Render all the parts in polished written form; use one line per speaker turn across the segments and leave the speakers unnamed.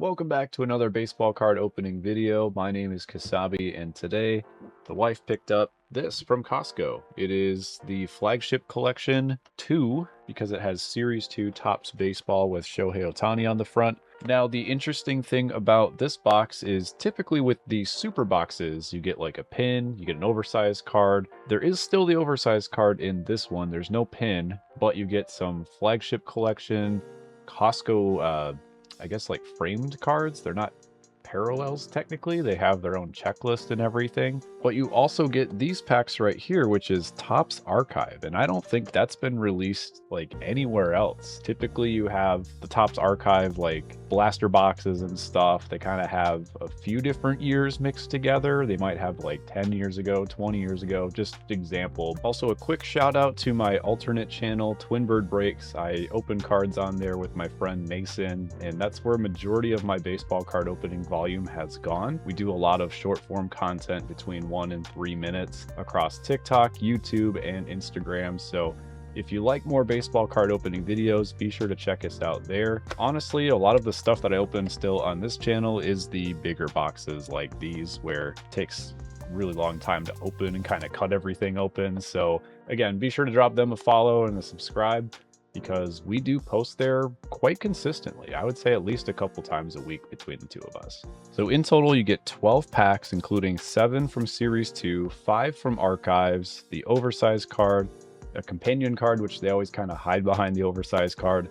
Welcome back to another baseball card opening video. My name is Kasabe, and today the wife picked up this from Costco. It is the Flagship Collection 2 because it has Series 2 Topps Baseball with Shohei Ohtani on the front. Now, the interesting thing about this box is typically with the super boxes, you get like a pin, you get an oversized card. There is still the oversized card in this one. There's no pin, but you get some Flagship Collection, Costco, I guess like framed cards. They're not parallels technically. They have their own checklist and everything. But you also get these packs right here, which is Topps Archive. And I don't think that's been released like anywhere else. Typically you have the Topps Archive like blaster boxes and stuff. They kind of have a few different years mixed together. They might have like 10 years ago, 20 years ago, just example. Also a quick shout out to my alternate channel, Twin Bird Breaks. I open cards on there with my friend Mason, and that's where a majority of my baseball card opening volume has gone. We do a lot of short form content between 1 and 3 minutes across TikTok, YouTube, and Instagram. So if you like more baseball card opening videos, be sure to check us out there. Honestly, a lot of the stuff that I open still on this channel is the bigger boxes like these, where it takes a really long time to open and kind of cut everything open. So again, be sure to drop them a follow and a subscribe, because we do post there quite consistently. I would say at least a couple times a week between the two of us. So in total, you get 12 packs, including 7 from Series 2, 5 from Archives, the oversized card, a companion card, which they always kind of hide behind the oversized card,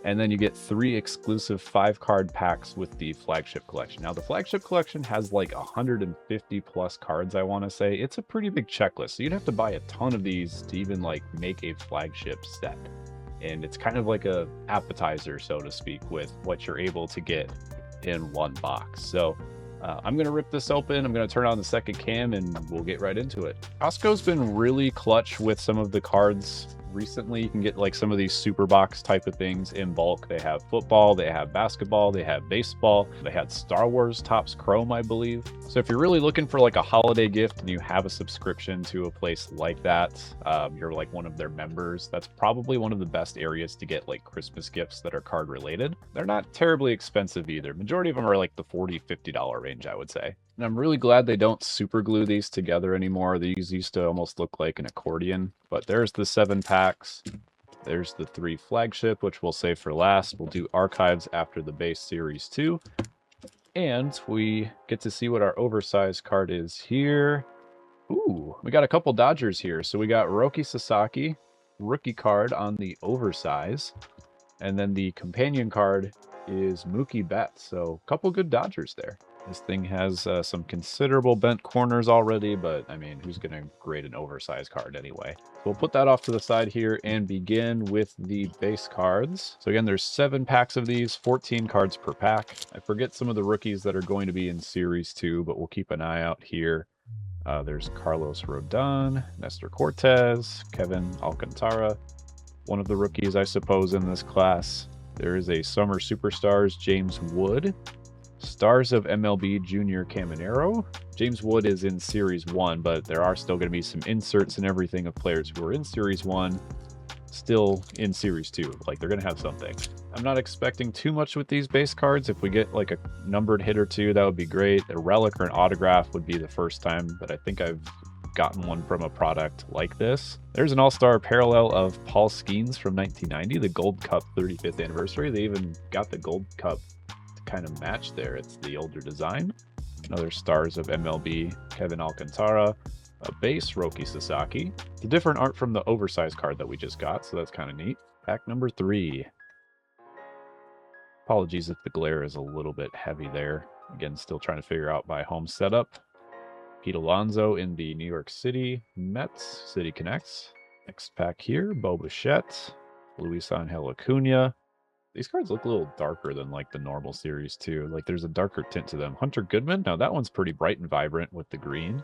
and then you get 3 exclusive 5-card packs with the Flagship Collection. Now, the Flagship Collection has like 150 plus cards, I want to say. It's a pretty big checklist, so you'd have to buy a ton of these to even like make a Flagship set. And it's kind of like a appetizer, so to speak, with what you're able to get in one box. So I'm going to rip this open. I'm going to turn on the second cam and we'll get right into it. Costco's been really clutch with some of the cards recently. You can get like some of these super box type of things in bulk. They have football, they have basketball, they have baseball. They had Star Wars Topps Chrome, I believe. So if you're really looking for like a holiday gift and you have a subscription to a place like that, you're like one of their members, that's probably one of the best areas to get like Christmas gifts that are card related. They're not terribly expensive either. Majority of them are like the $40–50 range, I would say. And I'm really glad they don't super glue these together anymore. These used to almost look like an accordion. But there's the 7 packs. There's the 3 Flagship, which we'll save for last. We'll do Archives after the base Series 2. And we get to see what our oversized card is here. Ooh, we got a couple Dodgers here. So we got Roki Sasaki, rookie card on the oversize. And then the companion card is Mookie Betts. So a couple good Dodgers there. This thing has some considerable bent corners already, but I mean, who's going to grade an oversized card anyway? So we'll put that off to the side here and begin with the base cards. So again, there's 7 packs of these, 14 cards per pack. I forget some of the rookies that are going to be in Series 2, but we'll keep an eye out here. There's Carlos Rodon, Nestor Cortez, Kevin Alcantara, one of the rookies, I suppose, in this class. There is a Summer Superstars James Wood. Stars of MLB Junior Caminero. James Wood is in Series 1, but there are still going to be some inserts and everything of players who are in Series 1 still in Series 2. Like, they're going to have something. I'm not expecting too much with these base cards. If we get like a numbered hit or two, that would be great. A relic or an autograph would be the first time that I think I've gotten one from a product like this. There's an all-star parallel of Paul Skeens from 1990, the Gold Cup 35th anniversary. They even got the Gold Cup kind of match there. It's the older design. Another Stars of MLB Kevin Alcantara, a base Roki Sasaki. It's a different art from the oversized card that we just got, so that's kind of neat. Pack number 3. Apologies if the glare is a little bit heavy there. Again, still trying to figure out my home setup. Pete Alonso in the New York City Mets, City Connects. Next pack here, Bo Bichette, Luis Angel Acuna. These cards look a little darker than like the normal Series 2. Like there's a darker tint to them. Hunter Goodman. Now that one's pretty bright and vibrant with the green.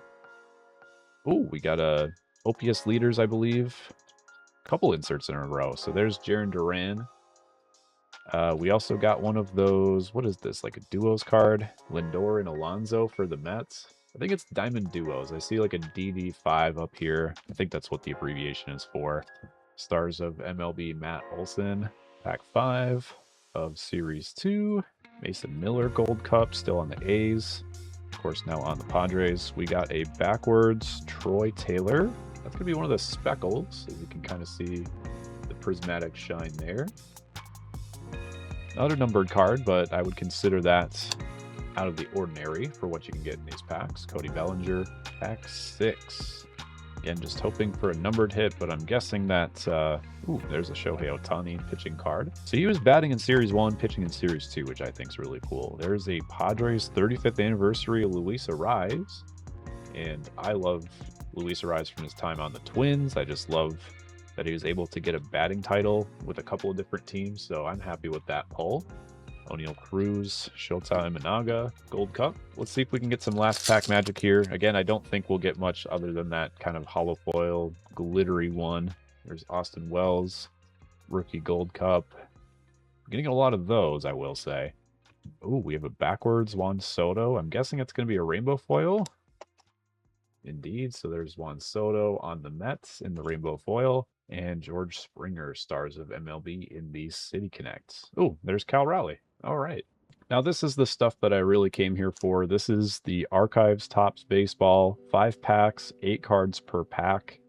Oh, we got a OPS leaders, I believe. A couple inserts in a row. So there's Jarren Duran. We also got one of those. What is this? Like a duos card. Lindor and Alonso for the Mets. I think it's Diamond Duos. I see like a DD5 up here. I think that's what the abbreviation is for. Stars of MLB Matt Olson. Pack 5 of Series 2. Mason Miller Gold Cup, still on the A's. Of course, now on the Padres. We got a backwards Troy Taylor. That's going to be one of the speckles, as you can kind of see the prismatic shine there. Another numbered card, but I would consider that out of the ordinary for what you can get in these packs. Cody Bellinger, pack 6. Again, just hoping for a numbered hit, but I'm guessing that, ooh, there's a Shohei Ohtani pitching card. So he was batting in Series 1, pitching in Series 2, which I think is really cool. There's a Padres 35th anniversary of Luis Arraez, and I love Luis Arraez from his time on the Twins. I just love that he was able to get a batting title with a couple of different teams, so I'm happy with that pull. O'Neal Cruz, Shota Imanaga, Gold Cup. Let's see if we can get some last pack magic here. Again, I don't think we'll get much other than that kind of hollow foil, glittery one. There's Austin Wells, rookie Gold Cup. I'm getting a lot of those, I will say. Oh, we have a backwards Juan Soto. I'm guessing it's going to be a rainbow foil. Indeed, so there's Juan Soto on the Mets in the rainbow foil. And George Springer, stars of MLB in the City Connect. Oh, there's Cal Raleigh. All right. Now, this is the stuff that I really came here for. This is the Archives Topps Baseball. 5 packs, 8 cards per pack.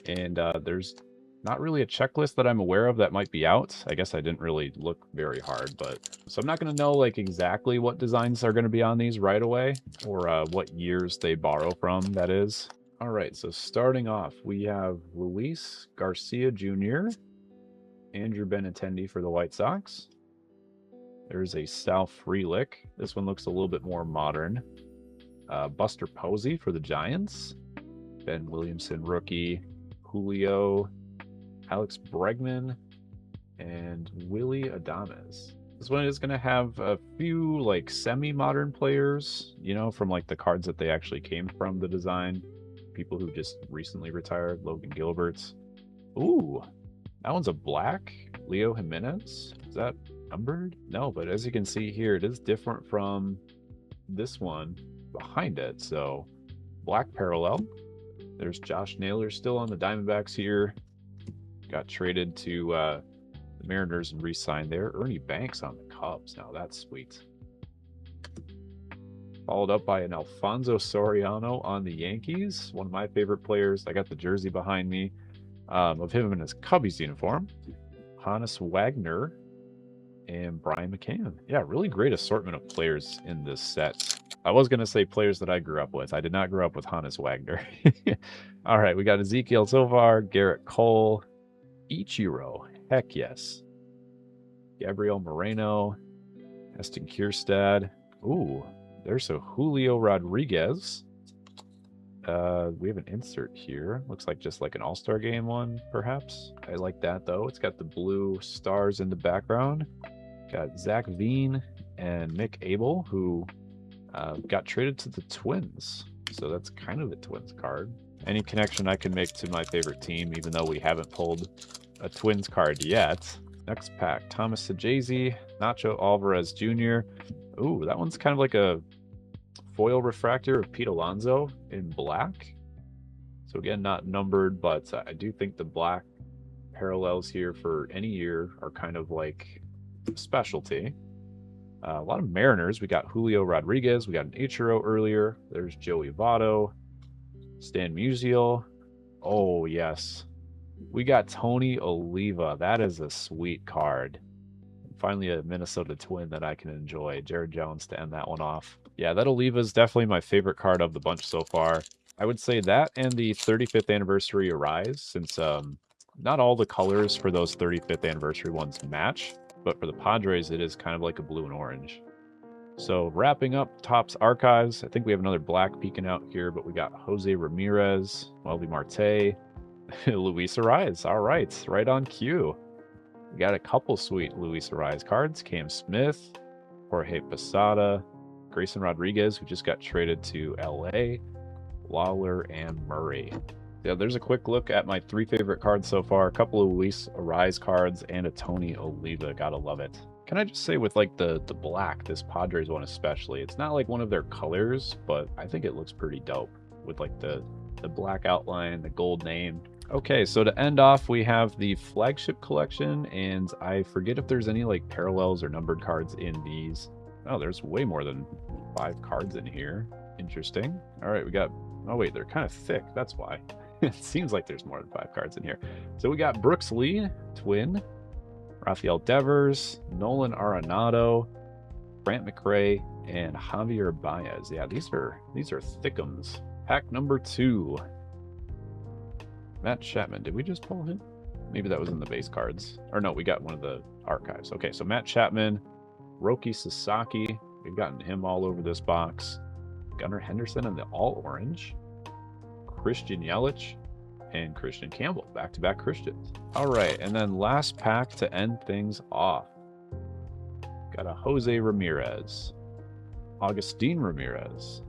And there's not really a checklist that I'm aware of that might be out. I guess I didn't really look very hard, but so I'm not going to know like exactly what designs are going to be on these right away, or what years they borrow from, that is. All right, so starting off, we have Luis Garcia Jr., Andrew Benintendi for the White Sox. There's a Sal Frelick. This one looks a little bit more modern. Buster Posey for the Giants. Ben Williamson, rookie. Julio, Alex Bregman, and Willie Adames. This one is going to have a few like semi-modern players, you know, from like the cards that they actually came from the design. People who just recently retired. Logan Gilbert's. Ooh, that one's a black. Leo Jimenez. Is that numbered? No, but as you can see here, it is different from this one behind it. So black parallel. There's Josh Naylor still on the Diamondbacks here. Got traded to the Mariners and re-signed there. Ernie Banks on the Cubs. Now that's sweet. Followed up by an Alfonso Soriano on the Yankees. One of my favorite players. I got the jersey behind me of him in his Cubbies uniform. Hannes Wagner and Brian McCann. Yeah, really great assortment of players in this set. I was going to say players that I grew up with. I did not grow up with Hannes Wagner. All right, we got Ezekiel Tovar, Garrett Cole, Ichiro. Heck yes. Gabriel Moreno, Eston Kierstad. Ooh, there's a Julio Rodriguez. We have an insert here. Looks like just like an All-Star Game one, perhaps. I like that, though. It's got the blue stars in the background. Got Zach Veen and Mick Abel, who got traded to the Twins. So that's kind of a Twins card. Any connection I can make to my favorite team, even though we haven't pulled a Twins card yet. Next pack, Thomas Sajazi, Nacho Alvarez Jr. Ooh, that one's kind of like a foil refractor of Pete Alonso in black. So again, not numbered, but I do think the black parallels here for any year are kind of like a specialty. A lot of Mariners. We got Julio Rodriguez. We got an Ichiro earlier. There's Joey Votto. Stan Musial. Oh, yes. We got Tony Oliva. That is a sweet card. Finally, a Minnesota Twin that I can enjoy. Jared Jones to end that one off. Yeah, that Oliva is definitely my favorite card of the bunch so far. I would say that and the 35th anniversary Arise, since not all the colors for those 35th anniversary ones match, but for the Padres, it is kind of like a blue and orange. So wrapping up Topps Archives, I think we have another black peeking out here, but we got Jose Ramirez, Weldy Marte, Luis Arraez. All right on cue. We got a couple sweet Luis Arraez cards. Cam Smith, Jorge Posada, Grayson Rodriguez, who just got traded to LA, Lawler, and Murray. Yeah, there's a quick look at my 3 favorite cards so far. A couple of Luis Arraez cards and a Tony Oliva. Gotta love it. Can I just say with like the black, this Padres one especially, it's not like one of their colors, but I think it looks pretty dope with like the black outline, the gold name. Okay, so to end off, we have the Flagship collection, and I forget if there's any like parallels or numbered cards in these. Oh, there's way more than 5 cards in here. Interesting. All right, we got... Oh, wait, they're kind of thick. That's why. It seems like there's more than 5 cards in here. So we got Brooks Lee, Twin, Rafael Devers, Nolan Arenado, Brant McRae, and Javier Baez. Yeah, these are thickums. Pack number 2. Matt Chapman. Did we just pull him? Maybe that was in the base cards. Or no, we got one of the archives. Okay, so Matt Chapman, Roki Sasaki. We've gotten him all over this box. Gunnar Henderson in the all orange. Christian Yelich and Christian Campbell. Back-to-back Christians. All right, and then last pack to end things off. Got a Jose Ramirez. Augustine Ramirez.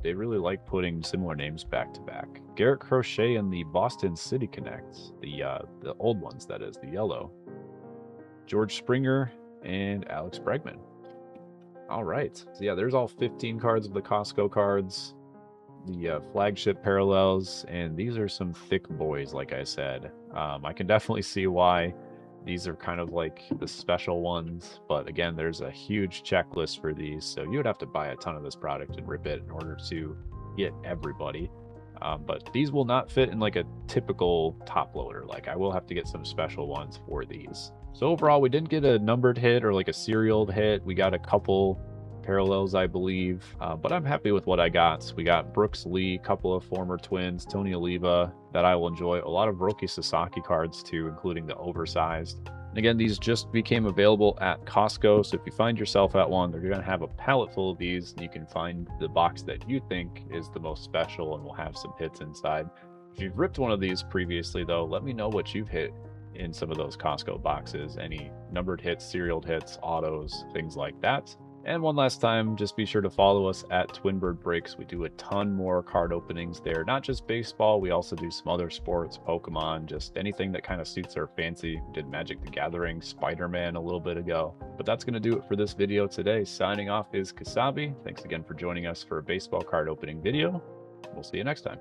They really like putting similar names back-to-back. Garrett Crochet and the Boston City Connects. The old ones, that is, the yellow. George Springer and Alex Bregman. All right. So yeah, there's all 15 cards of the Costco cards. The flagship parallels, and these are some thick boys, like I said. I can definitely see why these are kind of like the special ones, but again, there's a huge checklist for these, so you would have to buy a ton of this product and rip it in order to get everybody. But these will not fit in like a typical top loader. Like, I will have to get some special ones for these. So overall, we didn't get a numbered hit or like a serial hit. We got a couple parallels, I believe, but I'm happy with what I got. We got Brooks Lee, a couple of former Twins, Tony Oliva that I will enjoy, a lot of Roki Sasaki cards too, including the oversized. And again, these just became available at Costco, so if you find yourself at one, they're going to have a pallet full of these, and you can find the box that you think is the most special and will have some hits inside. If you've ripped one of these previously, though, let me know what you've hit in some of those Costco boxes, any numbered hits, serial hits, autos, things like that. And one last time, just be sure to follow us at Twinbird Breaks. We do a ton more card openings there, not just baseball. We also do some other sports, Pokemon, just anything that kind of suits our fancy. We did Magic the Gathering, Spider-Man a little bit ago. But that's going to do it for this video today. Signing off is Kasabe. Thanks again for joining us for a baseball card opening video. We'll see you next time.